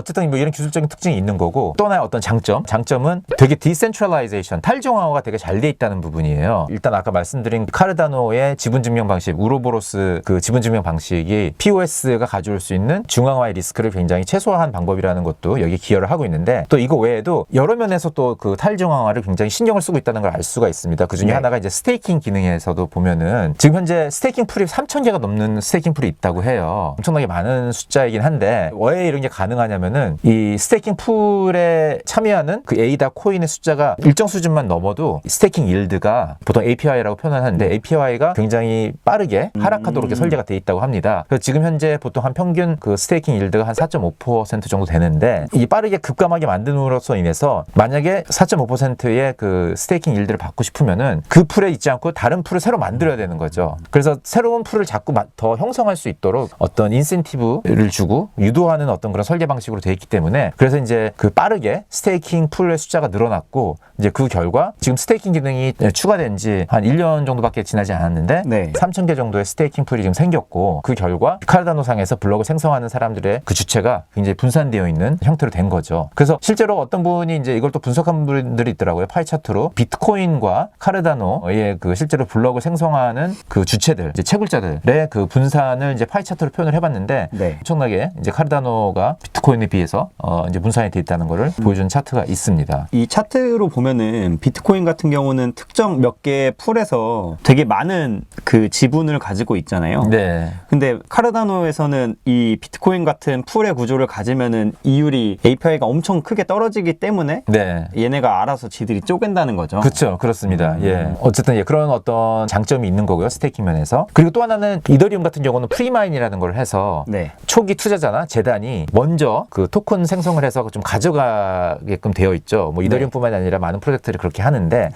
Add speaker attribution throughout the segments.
Speaker 1: 어쨌든 뭐 이런 기술적인 특징이 있는 거고, 또 하나의 어떤 장점은 되게 디센트럴라이제이션, 탈중앙화가 되게 잘 돼 있다는 부분이에요. 일단 아까 말씀드린 카르다노의 지분증명 방식, 우로보로스 그 지분증명 방식이 POS가 가져올 수 있는 중앙화의 리스크를 굉장히 최소화한 방법이라는 것도 여기 기여를 하고 있는데, 또 이거 외에도 여러 면에서 또 그 탈중앙화를 굉장히 신경을 쓰고 있다는 걸 알 수가 있습니다. 그 중에 하나가 이제 스테이킹 기능에서도 보면은 지금 현재 스테이킹 풀이 3,000개가 넘는 스테이킹 풀이 있다고 해요. 엄청나게 많은 숫자이긴 한데, 왜 이런 게 가능하냐면은 이 스테이킹 풀에 참여하는 그 에이다 코인의 숫자가 일정 수준만 넘어도 스테이킹 일드가 보통 APY라고 표현을 하는데, APY가 굉장히 빠르게 하락하도록 이렇게 설계가 돼 있다고 합니다. 그래서 지금 현재 보통 한 평균 그 스테이킹 일드가 한 4.5% 정도 되는데, 이 빠르게 급감하게 만듦으로써 인해서 만약에 4.5%의 그 스테이킹 일드를 받고 싶으면은 그 풀에 있지 않고 다른 풀을 새로 만들어야 되는 거죠. 그래서 새로운 풀을 자꾸 더 형성할 수 있도록 어떤 인센티브를 주고 유도하는 어떤 그런 설계 방식으로 돼 있기 때문에, 그래서 이제 그 빠르게 스테이킹 풀의 숫자가 늘어났고, 이제 그 결과 지금 스테이킹 기능이 추가된 지 한 1년 정도밖에 지나지 않았는데 3,000개 정도의 스테이킹 풀이 지금 생겼고, 그 결과 카르다노 상에서 블록을 생성하는 사람들의 그 주체가 굉장히 분산되어 있는 형태로 된 거죠. 그래서 실제로 어떤 분이 이제 이걸 또 분석한 분들이 있더라고요. 파이 차트로 비트코인과 카르다노의 그 실제로 블록을 생성하는 그 주체들, 이제 채굴자들의 그 분산을 이제 파이 차트로 표현을 해봤는데, 엄청나게 이제 카르다노가 비트코인에 비해서 이제 분산이 돼 있다는 것을 보여주는 차트가 있습니다.
Speaker 2: 이 차트로 보면은 비트코인 같은 경우는 특정 몇 개의 풀에서 되게 많은 그 지분을 가지고 있잖아요. 근데 카르다노에서는 이 비트코인 같은 풀의 구조를 가지면은 이율이 API가 엄청 크게 떨어지기 때문에 얘네가 알아서 지들이 쪼갠다는 거죠.
Speaker 1: 그렇죠. 그렇습니다. 어쨌든 그런 어떤 장점이 있는 거고요. 스테이킹 면에서. 그리고 또 하나는 이더리움 같은 경우는 프리마인이라는 걸 해서 초기 투자자나 재단이 먼저 그 토큰 생성을 해서 좀 가져가게끔 되어 있죠. 뭐 이더리움뿐만 아니라 많은 프로젝트들이 그렇게 하는데,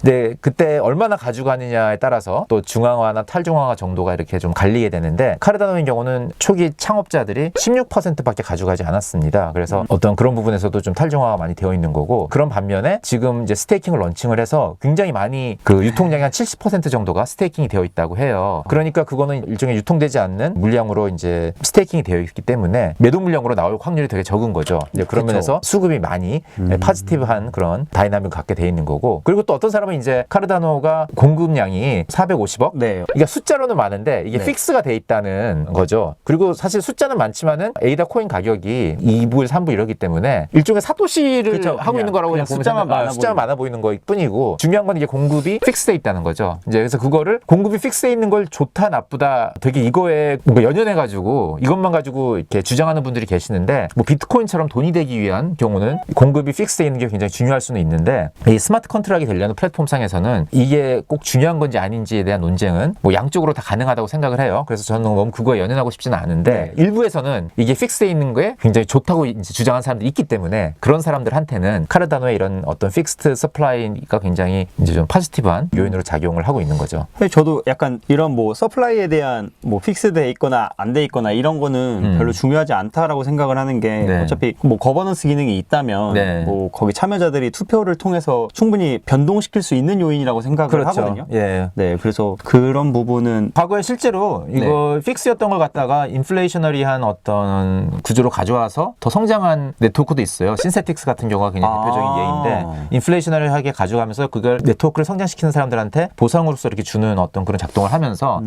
Speaker 1: 근데 그때 얼마나 가져가느냐에 따라서 또 중앙화나 탈중앙화 정도가 이렇게 좀 갈리게 되는데, 카르다노의 경우는 초기 창업자들이 16%밖에 가져가지 않았습니다. 그래서 어떤 그런 부분에서도 좀 탈중화가 많이 되어 있는 거고, 그런 반면에 지금 이제 스테이킹을 런칭을 해서 굉장히 많이 그 유통량이 한 70% 정도가 스테이킹이 되어 있다고 해요. 그러니까 그거는 일종의 유통되지 않는 물량으로 이제 스테이킹이 되어 있기 때문에 매도 물량으로 나올 확률이 되게 적은 거죠. 이제 그런 면에서 수급이 많이 포지티브한 그런 다이나믹을 갖게 돼 있는 거고, 그리고 또 어떤 사람은 이제 카르다노가 공급량이 450억? 그러니까 숫자로는 많은데 이게 픽스가 돼 있다는 거죠. 그리고 사실 숫자는 많지만은 에이다 코인 가격이 2불, 3불 이러기 때문에 일종의 사토시를 하고 있는 거라고 그냥
Speaker 2: 숫자만
Speaker 1: 많아 보이는 거 뿐이고, 중요한 건 이게 공급이 픽스돼 있다는 거죠. 이제 그래서 그거를 공급이 픽스돼 있는 걸 좋다 나쁘다 되게 이거에 뭐 연연해가지고 이것만 가지고 이렇게 주장하는 분들이 계시는데, 뭐 비트코인처럼 돈이 되기 위한 경우는 공급이 픽스돼 있는 게 굉장히 중요할 수는 있는데, 이 스마트 컨트랙이 되려는 플랫폼상에서는 이게 꼭 중요한 건지 아닌지에 대한 논쟁은 뭐 양쪽으로 다 가능하다고 생각을 해요. 그래서 저는 너무 그거에 연연하고 싶지는 않은데, 일부에서는 이게 픽스돼 있는 거에 굉장히 좋다고 이제 주장하는 사람들이 있기 때문에, 그런 사람들한테는 카르다노의 이런 어떤 픽스트 서플라이가 굉장히 이제 좀 포지티브한 요인으로 작용을 하고 있는 거죠.
Speaker 2: 저도 약간 이런 뭐 서플라이에 대한 뭐 픽스돼 있거나 안 돼 있거나 이런 거는 별로 중요하지 않다라고 생각을 하는 게, 어차피 뭐 거버넌스 기능이 있다면 뭐 거기 참여자들이 투표를 통해서 충분히 변동시킬 수 있는 요인이라고 생각을 하거든요. 그래서 그런 부분은
Speaker 1: 과거에 실제로 이거 픽스였던 걸 갖다가 인플레이셔너리한 어떤 구조로 가져와서 더 성장한 네트워크도 있어요. 신세틱스 같은 경우가 굉장히 대표적인 예인데, 인플레이셔너리하게 가져가면서 그걸 네트워크를 성장시키는 사람들한테 보상으로서 이렇게 주는 어떤 그런 작동을 하면서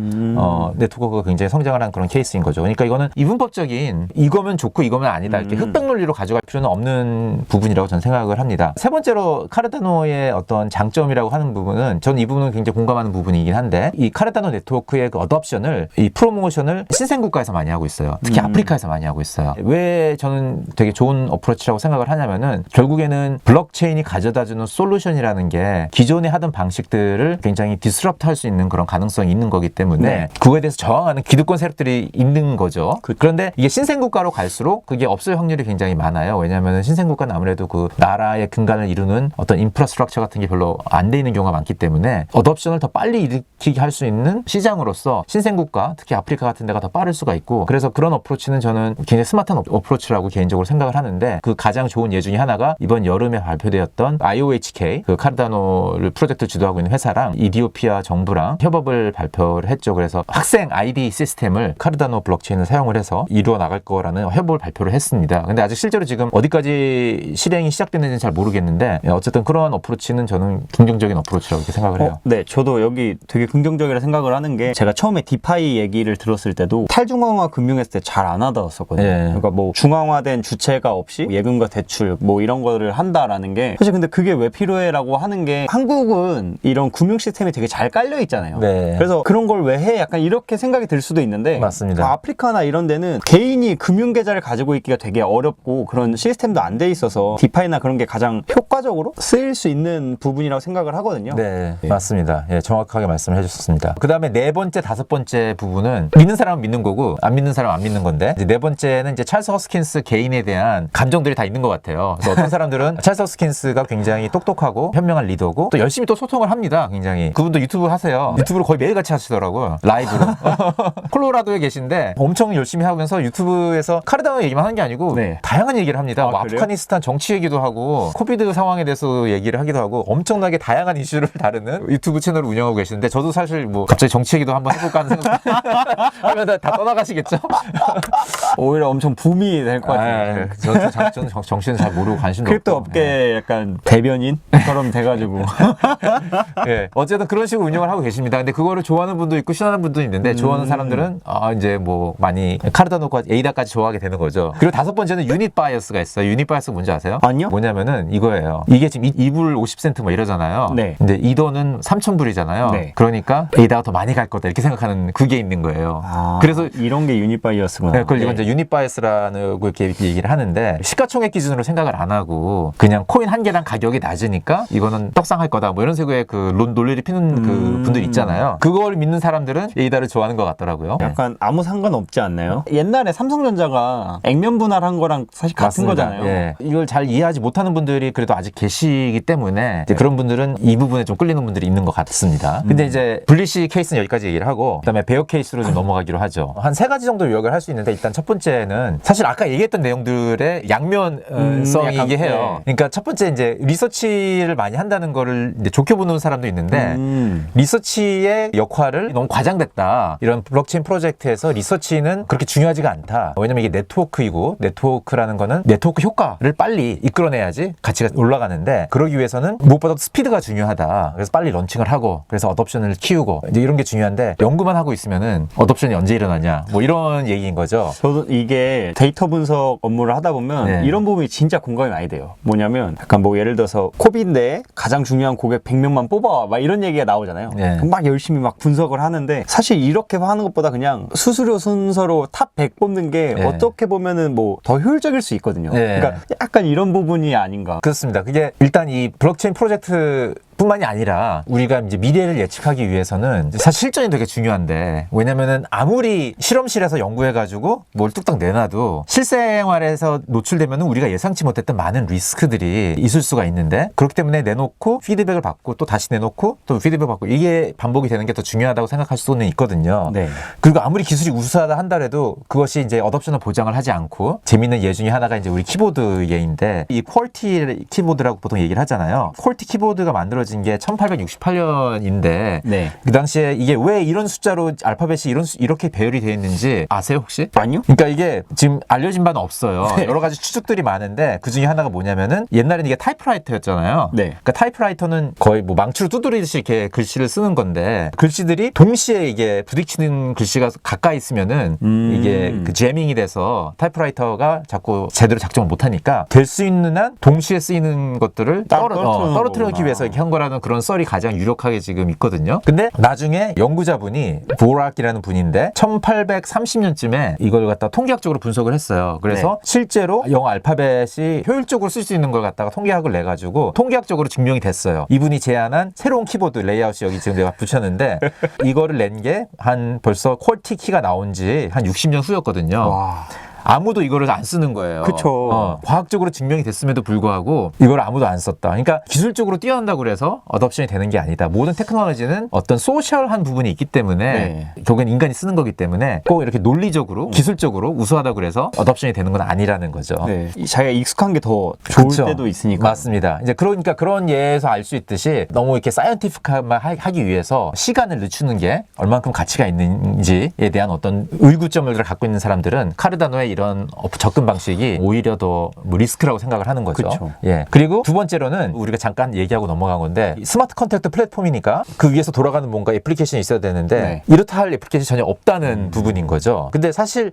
Speaker 1: 네트워크가 굉장히 성장을 한 그런 케이스인 거죠. 그러니까 이거는 이분법적인 이거면 좋고 이거면 아니다 이렇게 흑백 논리로 가져갈 필요는 없는 부분이라고 저는 생각을 합니다. 세 번째로 카르다노의 어떤 장점이라고 하는 부분은, 저는 이 부분은 굉장히 공감하는 부분이긴 한데, 이 카르다노 네트워크의 그 어덥션을, 이 프로모션을 신생 국가에서 많이 하고 있어요. 특히 아프리카에서 많이 하고 있어요. 왜 저는 되게 좋은 어프로치라고 생각을 하냐면은, 결국에는 블록체인이 가져다주는 솔루션이라는 게 기존에 하던 방식들을 굉장히 디스럽트 할 수 있는 그런 가능성이 있는 거기 때문에 그거에 대해서 저항하는 기득권 세력들이 있는 거죠. 그런데 이게 신생국가로 갈수록 그게 없을 확률이 굉장히 많아요. 왜냐하면 신생국가는 아무래도 그 나라의 근간을 이루는 어떤 인프라스트럭처 같은 게 별로 안 돼 있는 경우가 많기 때문에, 어덥션을 더 빨리 일으키게 할 수 있는 시장으로서 신생국가, 특히 아프리카 같은 데가 더 빠를 수가 있고, 그래서 그런 어프로치는 저는 굉장히 스마트한 어프로치라고 개인적으로 생각을 하는데, 그 가장 좋은 예 중에 하나가 이번 여름에 발표되었던 IOHK, 그 카르다노를 프로젝트 주도하고 있는 회사랑 이디오피아 정부랑 협업을 발표를 했죠. 그래서 학생 ID 시스템을 카르다노 블록체인을 사용을 해서 이루어 나갈 거라는 탭을 발표를 했습니다. 근데 아직 실제로 지금 어디까지 실행이 시작됐는지는 잘 모르겠는데 어쨌든 그러한 어프로치는 저는 긍정적인 어프로치라고 이렇게 생각을 해요.
Speaker 2: 네, 저도 여기 되게 긍정적이라 생각을 하는 게 제가 처음에 디파이 얘기를 들었을 때도 탈중앙화 금융했을 때 잘 안 하다웠었거든요.
Speaker 1: 예.
Speaker 2: 그러니까 뭐 중앙화된 주체가 없이 예금과 대출 뭐 이런 거를 한다라는 게 사실 근데 그게 왜 필요해라고 하는 게 한국은 이런 금융 시스템이 되게 잘 깔려 있잖아요.
Speaker 1: 네.
Speaker 2: 그래서 그런 걸 왜 해? 약간 이렇게 생각이 들 수도 있는데
Speaker 1: 맞습니다.
Speaker 2: 아프리카나 이런 데는 개인이 금융 계좌를 가지고 있기가 되게 어렵고 그런 시스템도 안 돼 있어서 디파이나 그런 게 가장 효과적으로 쓰일 수 있는 부분이라고 생각을 하거든요.
Speaker 1: 네, 맞습니다. 예, 정확하게 말씀을 해주셨습니다. 그 다음에 네 번째, 다섯 번째 부분은 믿는 사람은 믿는 거고 안 믿는 사람은 안 믿는 건데 이제 네 번째는 이제 찰스 허스킨스 개인에 대한 감정들이 다 있는 것 같아요. 그래서 어떤 사람들은 찰스 허스킨스가 굉장히 똑똑하고 현명한 리더고 또 열심히 또 소통을 합니다. 굉장히 그분도 유튜브 하세요. 유튜브를 거의 매일같이 하시더라고요. 라이브로. 콜로라도에 계신데 엄청 열심히 하면서 유튜브에서 카르다노 얘기만 하는 게 아니고
Speaker 2: 네.
Speaker 1: 다양한 얘기를 합니다. 뭐
Speaker 2: 그래요?
Speaker 1: 아프가니스탄 정치 얘기도 하고 코비드 상황에 대해서 얘기를 하기도 하고 엄청나게 다양한 이슈를 다루는 유튜브 채널을 운영하고 계시는데 저도 사실 뭐 갑자기 정치 얘기도 한번 해볼까 하는 생각 하면 다 떠나가시겠죠?
Speaker 2: 오히려 엄청 붐이 될 것 같아요.
Speaker 1: 저는 정치는 잘 모르고 관심도
Speaker 2: 크립토
Speaker 1: 없고.
Speaker 2: 업계 약간 대변인처럼 돼가지고
Speaker 1: 예, 어쨌든 그런 식으로 운영을 하고 계십니다. 근데 그거를 좋아하는 분도 있고 싫어하는 분도 있는데 좋아하는 사람들은 이제 뭐 많이 카르다노과 에이다까지 좋아하게 되는 거죠. 그리고 다섯 번째는 유닛 바이어스가 있어요. 유닛 바이어스 뭔지 아세요?
Speaker 2: 아니요.
Speaker 1: 뭐냐면은 이거예요. 이게 지금 2불 50센트 뭐 이러잖아요.
Speaker 2: 네.
Speaker 1: 근데 이 돈은 3,000불이잖아요.
Speaker 2: 네.
Speaker 1: 그러니까 에이다가 더 많이 갈 거다 이렇게 생각하는 그게 있는 거예요.
Speaker 2: 그래서 이런 게 유닛 바이어스구나.
Speaker 1: 네, 그걸 이건 이제 유닛 바이어스라는 이렇게 얘기를 하는데 시가총액 기준으로 생각을 안 하고 그냥 코인 한 개당 가격이 낮으니까 이거는 떡상할 거다 뭐 이런 식의 그 논리를 피는 그 분들 있잖아요. 그걸 믿는 사람들은 에이다를 좋아하는 것 같더라고요.
Speaker 2: 약간 아무 상관없지 않나요? 옛날에 삼성전자가 액면 분할한 거랑 사실 같은
Speaker 1: 맞습니다.
Speaker 2: 거잖아요.
Speaker 1: 예. 이걸 잘 이해하지 못하는 분들이 그래도 아직 계시기 때문에 이제 그런 분들은 이 부분에 좀 끌리는 분들이 있는 것 같습니다. 근데 이제 블리시 케이스는 여기까지 얘기를 하고 그다음에 베어 케이스로 좀 넘어가기로 하죠. 한 세 가지 정도 요약을 할 수 있는데 일단 첫 번째는 사실 아까 얘기했던 내용들의 양면성이게 해요.
Speaker 2: 네.
Speaker 1: 그러니까 첫 번째 이제 리서치를 많이 한다는 거를 이제 좋게 보는 사람도 있는데 리서치의 역할을 너무 과장됐다. 이런 블록체인 프로젝트에서 리서치는 그렇게 중요하지가 않다. 왜냐면 이게 네트워크이고 네트워크라는 거는 네트워크 효과를 빨리 이끌어내야지 가치가 올라가는데 그러기 위해서는 무엇보다도 스피드가 중요하다. 그래서 빨리 런칭을 하고 그래서 어덥션을 키우고 이제 이런 게 중요한데 연구만 하고 있으면은 어덥션이 언제 일어나냐 뭐 이런 얘기인 거죠.
Speaker 2: 저도 이게 데이터 분석 업무를 하다 보면
Speaker 1: 네.
Speaker 2: 이런 부분이 진짜 공감이 많이 돼요. 뭐냐면 약간 뭐 예를 들어서 코비인데 가장 중요한 고객 100명만 뽑아와 막 이런 얘기가 나오잖아요.
Speaker 1: 네.
Speaker 2: 그럼 막 열심히 막 분석을 하는데 사실 이렇게 하는 것보다 그냥 수수료 순서로 탑 100 뽑는 게
Speaker 1: 네.
Speaker 2: 어떻게 보면은 뭐 더 효율적일 수 있거든요.
Speaker 1: 네.
Speaker 2: 그러니까 약간 이런 부분이 아닌가.
Speaker 1: 그렇습니다. 그게 일단 이 블록체인 프로젝트 뿐만이 아니라 우리가 이제 미래를 예측하기 위해서는 사실 실전이 되게 중요한데 왜냐면은 아무리 실험실에서 연구해가지고 뭘 뚝딱 내놔도 실생활에서 노출되면은 우리가 예상치 못했던 많은 리스크들이 있을 수가 있는데 그렇기 때문에 내놓고 피드백을 받고 또 다시 내놓고 또 피드백 받고 이게 반복이 되는 게 더 중요하다고 생각할 수는 있거든요.
Speaker 2: 네.
Speaker 1: 그리고 아무리 기술이 우수하다 한다래도 그것이 이제 어덥션을 보장을 하지 않고 재밌는 예 중에 하나가 이제 우리 키보드 예인데 이 퀄티 키보드라고 보통 얘기를 하잖아요. 퀄티 키보드가 만들어진 게 1868년인데
Speaker 2: 네.
Speaker 1: 그 당시에 이게 왜 이런 숫자로 알파벳이 이렇게 배열이 되어 있는지 아세요 혹시?
Speaker 2: 아니요?
Speaker 1: 그러니까 이게 지금 알려진 바는 없어요. 여러 가지 추측들이 많은데 그 중에 하나가 뭐냐면은 옛날에는 이게 타이프라이터였잖아요.
Speaker 2: 네.
Speaker 1: 그러니까 타이프라이터는 거의 뭐 망치로 두드리듯이 이렇게 글씨를 쓰는 건데 글씨들이 동시에 이게 부딪히는 글씨가 가까이 있으면은 이게 그 제밍이 돼서 타이프라이터가 자꾸 제대로 작동을 못하니까 될 수 있는 한 동시에 쓰이는 것들을 떨어뜨리기 위해서 이렇게 한 거라는 그런 썰이 가장 유력하게 지금 있거든요. 근데 나중에 연구자분이 보락이라는 분인데 1830년쯤에 이걸 갖다 통계학적으로 분석을 했어요. 그래서 실제로 영어 알파벳이 효율적으로 쓸 수 있는 걸 갖다가 통계학을 내가지고 통계학적으로 증명이 됐어요. 이분이 제안한 새로운 키보드 레이아웃이 여기 지금 내가 붙였는데 이거를 낸 게 한 벌써 퀄티 키가 나온 지 한 60년 후였거든요.
Speaker 2: 와.
Speaker 1: 아무도 이거를 안 쓰는 거예요.
Speaker 2: 그쵸.
Speaker 1: 과학적으로 증명이 됐음에도 불구하고 이걸 아무도 안 썼다. 그러니까 기술적으로 뛰어난다고 그래서 어덥션이 되는 게 아니다. 모든 테크놀로지는 어떤 소셜한 부분이 있기 때문에 결국엔 인간이 쓰는 거기 때문에 꼭 이렇게 논리적으로 기술적으로 우수하다고 그래서 어덥션이 되는 건 아니라는 거죠.
Speaker 2: 네. 자기가 익숙한 게 더 좋을
Speaker 1: 그쵸.
Speaker 2: 때도 있으니까.
Speaker 1: 맞습니다. 이제 그러니까 그런 예에서 알 수 있듯이 너무 이렇게 사이언티픽하게 하기 위해서 시간을 늦추는 게 얼만큼 가치가 있는지에 대한 어떤 의구점을 갖고 있는 사람들은 카르다노의 이런 접근 방식이 오히려 더 뭐 리스크라고 생각을 하는 거죠.
Speaker 2: 그쵸.
Speaker 1: 예. 그리고 두 번째로는 우리가 잠깐 얘기하고 넘어간 건데 스마트 컨트랙트 플랫폼이니까 그 위에서 돌아가는 뭔가 애플리케이션이 있어야 되는데
Speaker 2: 네.
Speaker 1: 이렇다 할 애플리케이션이 전혀 없다는 부분인 거죠. 근데 사실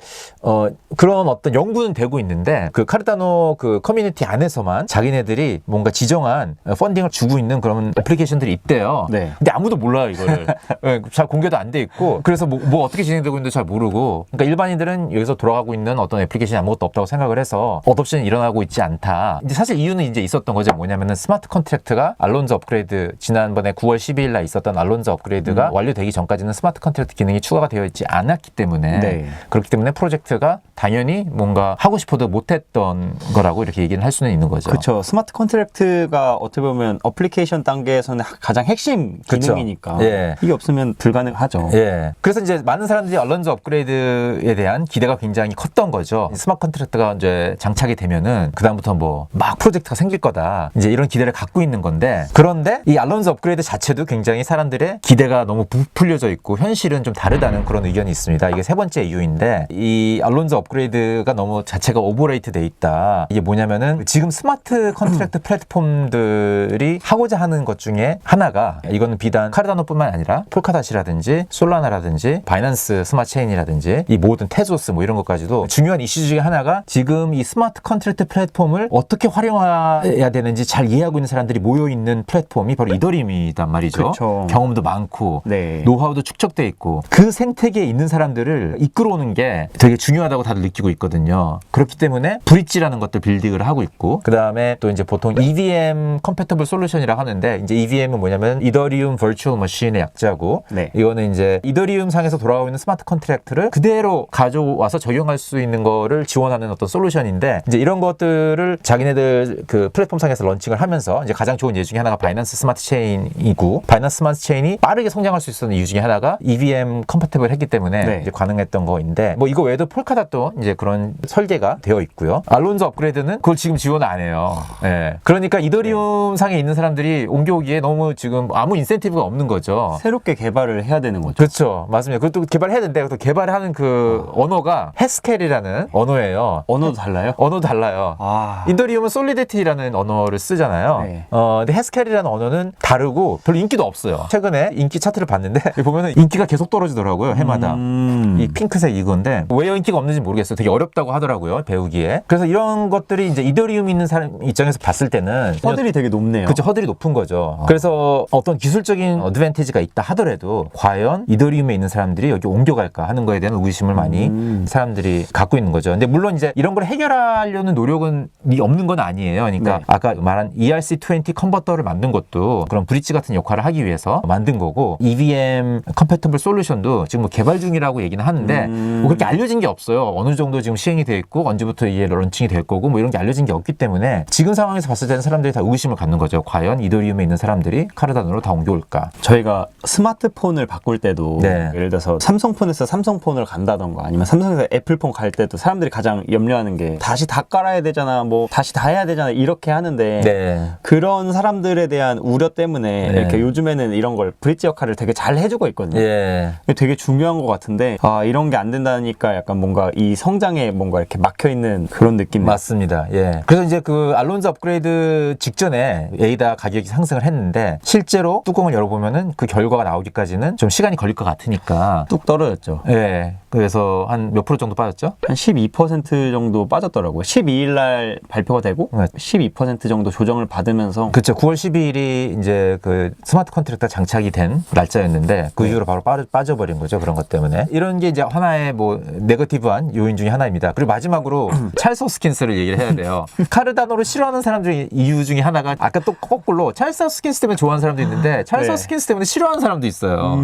Speaker 1: 그런 어떤 연구는 되고 있는데 그 카르다노 그 커뮤니티 안에서만 자기네들이 뭔가 지정한 펀딩을 주고 있는 그런 애플리케이션들이 있대요.
Speaker 2: 네.
Speaker 1: 근데 아무도 몰라요, 이거를. 예, 잘 공개도 안 돼 있고 그래서 뭐 어떻게 진행되고 있는지 잘 모르고 그러니까 일반인들은 여기서 돌아가고 있는 어떤 애플리케이션이 아무것도 없다고 생각을 해서 어덥션이 일어나고 있지 않다. 이제 사실 이유는 이제 있었던 거죠. 뭐냐면은 스마트 컨트랙트가 알론즈 업그레이드 지난번에 9월 12일 날 있었던 알론즈 업그레이드가 완료되기 전까지는 스마트 컨트랙트 기능이 추가가 되어 있지 않았기 때문에
Speaker 2: 네.
Speaker 1: 그렇기 때문에 프로젝트가 당연히 뭔가 하고 싶어도 못했던 거라고 이렇게 얘기는 할 수는 있는 거죠.
Speaker 2: 그렇죠. 스마트 컨트랙트가 어떻게 보면 어플리케이션 단계에서는 가장 핵심 기능이니까
Speaker 1: 그쵸. 예.
Speaker 2: 이게 없으면 불가능하죠.
Speaker 1: 예. 그래서 이제 많은 사람들이 알론즈 업그레이드에 대한 기대가 굉장히 컸던 거죠. 스마트 컨트랙트가 이제 장착이 되면은 그다음부터 뭐 막 프로젝트가 생길 거다. 이제 이런 기대를 갖고 있는 건데 그런데 이 알론즈 업그레이드 자체도 굉장히 사람들의 기대가 너무 부풀려져 있고 현실은 좀 다르다는 그런 의견이 있습니다. 이게 세 번째 이유인데 이 알론즈 업그레이드가 너무 자체가 오버레이트 돼 있다. 이게 뭐냐면은 지금 스마트 컨트랙트 플랫폼들이 하고자 하는 것 중에 하나가 이거는 비단 카르다노뿐만 아니라 폴카닷이라든지 솔라나라든지 바이낸스 스마트 체인이라든지 이 모든 테조스 뭐 이런 것까지도 중요한 이슈 중에 하나가 지금 이 스마트 컨트랙트 플랫폼을 어떻게 활용해야 되는지 잘 이해하고 있는 사람들이 모여 있는 플랫폼이 바로 이더리움이단 말이죠.
Speaker 2: 그렇죠.
Speaker 1: 경험도 많고
Speaker 2: 네.
Speaker 1: 노하우도 축적돼 있고 그 생태계에 있는 사람들을 이끌어오는 게 되게 중요하다고 다들 느끼고 있거든요. 그렇기 때문에 브릿지라는 것들 빌딩을 하고 있고 그 다음에 또 이제 보통 EVM 컴패터블 솔루션이라고 하는데 이제 EVM은 뭐냐면 이더리움 버추얼 머신의 약자고
Speaker 2: 네.
Speaker 1: 이거는 이제 이더리움 상에서 돌아오고 있는 스마트 컨트랙트를 그대로 가져와서 적용할 수 있는 거를 지원하는 어떤 솔루션인데 이제 이런 것들을 자기네들 그 플랫폼 상에서 런칭을 하면서 이제 가장 좋은 예 중에 하나가 바이낸스 스마트 체인이고 바이낸스 스마트 체인이 빠르게 성장할 수 있었던 이유 중에 하나가 EVM 컴패터블 했기 때문에
Speaker 2: 네.
Speaker 1: 이제 가능했던 거인데 뭐 이거 외에도 폴카닷도 이제 그런 설계가 되어 있고요. 알론즈 업그레이드는 그걸 지금 지원 안 해요. 예. 그러니까 이더리움 상에 있는 사람들이 옮겨오기에 너무 지금 아무 인센티브가 없는 거죠.
Speaker 2: 새롭게 개발을 해야 되는 거죠.
Speaker 1: 그렇죠. 맞습니다. 그것도 개발해야 되는데 그 개발하는 그 언어가 해스켈이라는 언어예요.
Speaker 2: 언어도 달라요?
Speaker 1: 언어도 달라요.
Speaker 2: 아.
Speaker 1: 이더리움은 솔리디티라는 언어를 쓰잖아요.
Speaker 2: 네.
Speaker 1: 근데 해스켈이라는 언어는 다르고 별로 인기도 없어요. 최근에 인기 차트를 봤는데 보면은 인기가 계속 떨어지더라고요. 해마다. 이 핑크색 이건데 왜 인기가 없는지 모르겠어요. 되게 어렵다고 하더라고요. 배우기에. 그래서 이런 것들이 이제 이더리움 있는 사람 입장에서 봤을 때는
Speaker 2: 허들이 되게 높네요.
Speaker 1: 그렇죠. 허들이 높은 거죠. 그래서 어떤 기술적인 어드밴티지가 있다 하더라도 과연 이더리움에 있는 사람들이 여기 옮겨갈까 하는 거에 대한 의구심을 많이 사람들이 갖고 있는 거죠. 근데 물론 이제 이런 걸 해결하려는 노력은 없는 건 아니에요. 그러니까
Speaker 2: 네.
Speaker 1: 아까 말한 ERC20 컨버터를 만든 것도 그런 브릿지 같은 역할을 하기 위해서 만든 거고 EVM 컴패터블 솔루션도 지금 뭐 개발 중이라고 얘기는 하는데 뭐 그렇게 알려진 게 없어요. 어느 정도 지금 시행이 돼 있고 언제부터 이게 런칭이 될 거고 뭐 이런 게 알려진 게 없기 때문에 지금 상황에서 봤을 때는 사람들이 다 의구심을 갖는 거죠. 과연 이더리움에 있는 사람들이 카르다노로 다 옮겨올까?
Speaker 2: 저희가 스마트폰을 바꿀 때도
Speaker 1: 네.
Speaker 2: 예를 들어서 삼성폰에서 삼성폰을 간다던가 아니면 삼성에서 애플폰 갈 때도 사람들이 가장 염려하는 게 다시 다 깔아야 되잖아, 뭐 다시 다 해야 되잖아 이렇게 하는데
Speaker 1: 네.
Speaker 2: 그런 사람들에 대한 우려 때문에
Speaker 1: 네.
Speaker 2: 이렇게 요즘에는 이런 걸 브릿지 역할을 되게 잘 해주고 있거든요.
Speaker 1: 예.
Speaker 2: 되게 중요한 것 같은데 이런 게 안 된다니까 약간 뭔가 이 성장에 뭔가 이렇게 막혀 있는 그런 느낌.
Speaker 1: 맞습니다. 예. 그래서 이제 그 알론즈 업그레이드 직전에 에이다 가격이 상승을 했는데 실제로 뚜껑을 열어보면은 그 결과가 나오기까지는 좀 시간이 걸릴 것 같으니까
Speaker 2: 뚝 떨어졌죠.
Speaker 1: 예. 그래서 한 몇 프로 정도 빠졌죠?
Speaker 2: 한 12% 정도 빠졌더라고요. 12일 날 발표가 되고
Speaker 1: 네.
Speaker 2: 12% 정도 조정을 받으면서
Speaker 1: 그렇죠. 9월 12일이 이제 그 스마트 컨트랙터 장착이 된 날짜였는데 그 이후로 바로 빠져버린 거죠. 그런 것 때문에. 이런 게 이제 하나의 뭐 네거티브한 요인 중에 하나입니다. 그리고 마지막으로 찰스 호스킨스를 얘기를 해야 돼요. 카르다노를 싫어하는 사람들 이유 중에 하나가 아까 또 거꾸로 찰스 호스킨스 때문에 좋아하는 사람도 있는데 찰스
Speaker 2: 네.
Speaker 1: 호스킨스 때문에 싫어하는 사람도 있어요.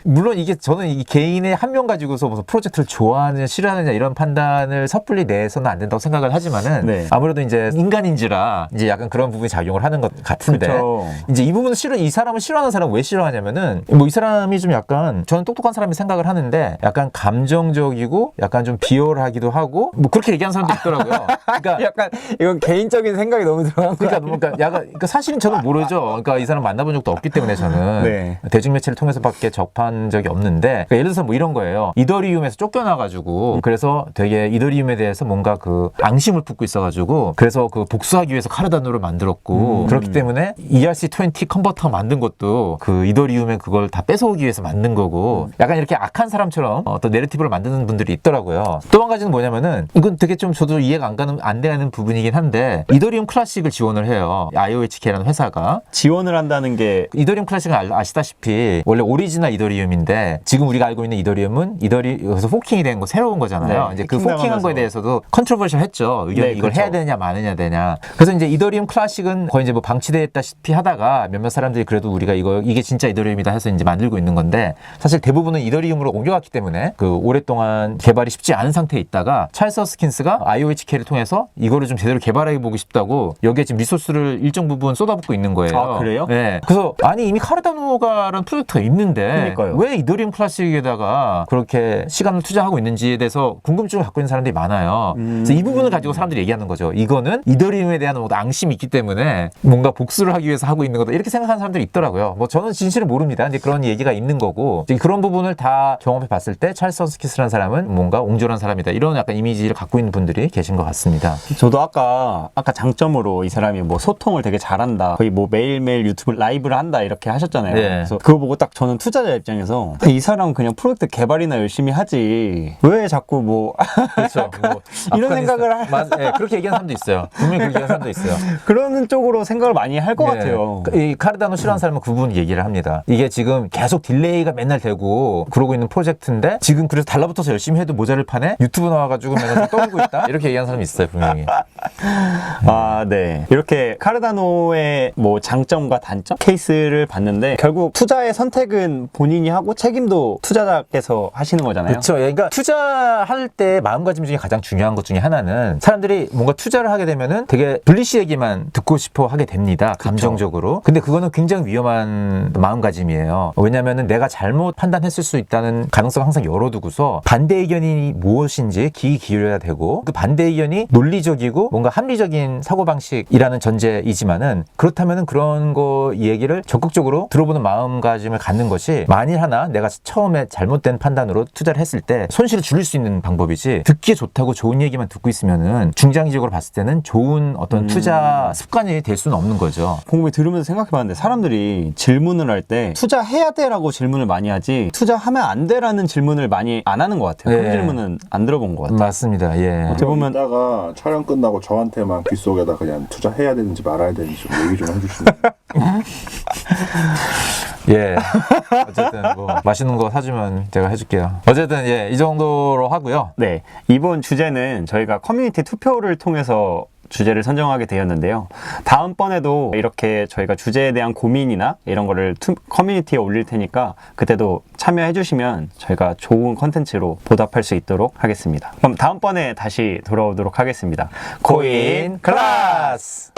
Speaker 1: 물론 이게 저는 이 개인의 한 명 가지고서 무슨 프로젝트를 좋아하느냐 싫어하느냐 이런 판단을 섣불리 내서는 안 된다고 생각을 하지만은
Speaker 2: 네.
Speaker 1: 아무래도 이제 인간인지라 이제 약간 그런 부분이 작용을 하는 것 같은데
Speaker 2: 그쵸.
Speaker 1: 이제 이 부분은 이 사람을 싫어하는 사람은 왜 싫어하냐면은 뭐 이 사람이 좀 약간 저는 똑똑한 사람이 생각을 하는데 약간 감정적이고 약간 좀 비열하기도 하고 뭐 그렇게 얘기하는 사람도 있더라고요. 그러니까
Speaker 2: 약간 이건 개인적인 생각이 너무 들어간 거야.
Speaker 1: 그러니까 약간 그러니까 사실은 저는 모르죠. 그러니까 이 사람 만나본 적도 없기 때문에 저는
Speaker 2: 네.
Speaker 1: 대중매체를 통해서밖에 접한 적이 없는데 그러니까 예를 들어서 뭐 이런 거예요. 이더리움에서 쫓겨나가지고 그래서 되게 이더리움에 대해서 뭔가 그 앙심을 품고 있어가지고 그래서 그 복수하기 위해서 카르다노를 만들었고 그렇기 때문에 ERC20 컨버터 만든 것도 그 이더리움에 그걸 다 뺏어오기 위해서 만든 거고 약간 이렇게 악한 사람처럼 어떤 내러티브를 만드는 분들이 있더라고요. 또 한 가지는 뭐냐면은 이건 되게 좀 저도 이해가 안 되는 부분이긴 한데 이더리움 클래식을 지원을 해요. IOHK라는 회사가
Speaker 2: 지원을 한다는 게
Speaker 1: 이더리움 클래식은 아시다시피 원래 오리지널 이더리움인데 지금 우리가 알고 있는 이더리움은 여기서 포킹이 된 거 새로운 거잖아요.
Speaker 2: 네,
Speaker 1: 이제 그 포킹한 거에 대해서도 컨트로버셜 했죠. 의견이 이걸 해야 되느냐 마느냐 되냐. 그래서 이제 이더리움 클래식은 거의 이제 뭐 방치됐다시피 하다가 몇몇 사람들이 그래도 우리가 이게 진짜 이더리움이다 해서 이제 만들고 있는 건데 사실 대부분은 이더리움으로 옮겨갔기 때문에 그 오랫동안 개발이 쉽지 않은 상태에 있다가 찰스 허스킨스가 IOHK를 통해서 이거를 좀 제대로 개발해 보고 싶다고 여기에 지금 리소스를 일정 부분 쏟아붓고 있는 거예요.
Speaker 2: 아, 그래요?
Speaker 1: 네. 그래서 아니 이미 카르다노가라는 프로젝트가 있는데
Speaker 2: 그러니까요.
Speaker 1: 왜 이더리움 클래식에다가 그렇게 시간을 투자하고 있는지에 대해서 궁금증을 갖고 있는 사람들이 많아요. 그래서 이 부분을 가지고 사람들이 얘기하는 거죠. 이거는 이더리움에 대한 뭔가 앙심이 있기 때문에 뭔가 복수를 하기 위해서 하고 있는 거다. 이렇게 생각하는 사람들이 있더라고요. 뭐 저는 진실을 모릅니다. 이제 그런 얘기가 있는 거고 그런 부분을 다 경험해 봤을 때 찰스 허스킨스라는 사람은 뭔가 옹졸한 사람이다. 이런 약간 이미지를 갖고 있는 분들이 계신 것 같습니다.
Speaker 2: 저도 아까 장점으로 이 사람이 뭐 소통을 되게 잘한다. 거의 뭐 매일매일 유튜브 라이브를 한다 이렇게 하셨잖아요.
Speaker 1: 네.
Speaker 2: 그래서 그거 보고 딱 저는 투자자 입장에서 이 사람은 그냥 프로젝트 개발이나 열심히 하지. 왜 자꾸 뭐
Speaker 1: 그렇죠. 뭐
Speaker 2: 이런 생각을
Speaker 1: 네, 그렇게 얘기하는 사람도 있어요. 분명히 그렇게 얘기하는 사람도 있어요.
Speaker 2: 그런 쪽으로 생각을 많이 할 것 같아요.
Speaker 1: 이 카르다노 싫어하는 사람은 그 부분 얘기를 합니다. 이게 지금 계속 딜레이가 맨날 되고 그러고 있는 프로젝트인데 지금 그래서 달라붙어서 열심히 해도 모자를 파네? 유튜브 나와가지고 맨날 떠들고 있다? 이렇게 얘기하는 사람이 있어요, 분명히.
Speaker 2: 아, 네. 이렇게 카르다노의 뭐 장점과 단점 케이스를 봤는데 결국 투자의 선택은 본인이 하고 책임도 투자자께서 하시는 거잖아요.
Speaker 1: 그렇죠. 그러니까 투자할 때 마음가짐 중에 가장 중요한 것 중에 하나는 사람들이 뭔가 투자를 하게 되면은 되게 블리시 얘기만 듣고 싶어 하게 됩니다. 감정적으로. 근데 그거는 굉장히 위험한 마음가짐이에요. 왜냐면은 내가 잘못 판단했을 수 있다는 가능성을 항상 열어두고서 반대 의견이 무엇인지 귀 기울여야 되고 그 반대 의견이 논리적이고 뭔가 합리적인 사고방식이라는 전제이지만은 그렇다면은 그런 거 얘기를 적극적으로 들어보는 마음가짐을 갖는 것이 만일 하나 내가 처음에 잘못된 판단으로 투자를 했을 때 손실을 줄일 수 있는 방법이지 듣기에 좋다고 좋은 얘기만 듣고 있으면은 중장기적으로 봤을 때는 좋은 어떤 투자 습관이 될 수는 없는 거죠.
Speaker 2: 곰곰이 들으면서 생각해봤는데 사람들이 질문을 할 때 투자해야 돼라고 질문을 많이 하지 투자하면 안 돼라는 질문을 많이 안 하는 것 같아요. 그런 질문은 안 들어본 것 같아요.
Speaker 1: 맞습니다. 예.
Speaker 2: 어떻게 보면
Speaker 3: 이따가 촬영 끝나고 저한테만 귓속에다 그냥 투자해야 되는지 말아야 되는지 좀 얘기 좀 해주시면
Speaker 1: 예. 어쨌든 뭐 맛있는 거 사주면 제가 해줄게요. 어쨌든 예, 이 정도로 하고요.
Speaker 2: 네, 이번 주제는 저희가 커뮤니티 투표를 통해서 주제를 선정하게 되었는데요. 다음번에도 이렇게 저희가 주제에 대한 고민이나 이런 거를 커뮤니티에 올릴 테니까 그때도 참여해 주시면 저희가 좋은 컨텐츠로 보답할 수 있도록 하겠습니다. 그럼 다음번에 다시 돌아오도록 하겠습니다.
Speaker 1: 코인 클래스!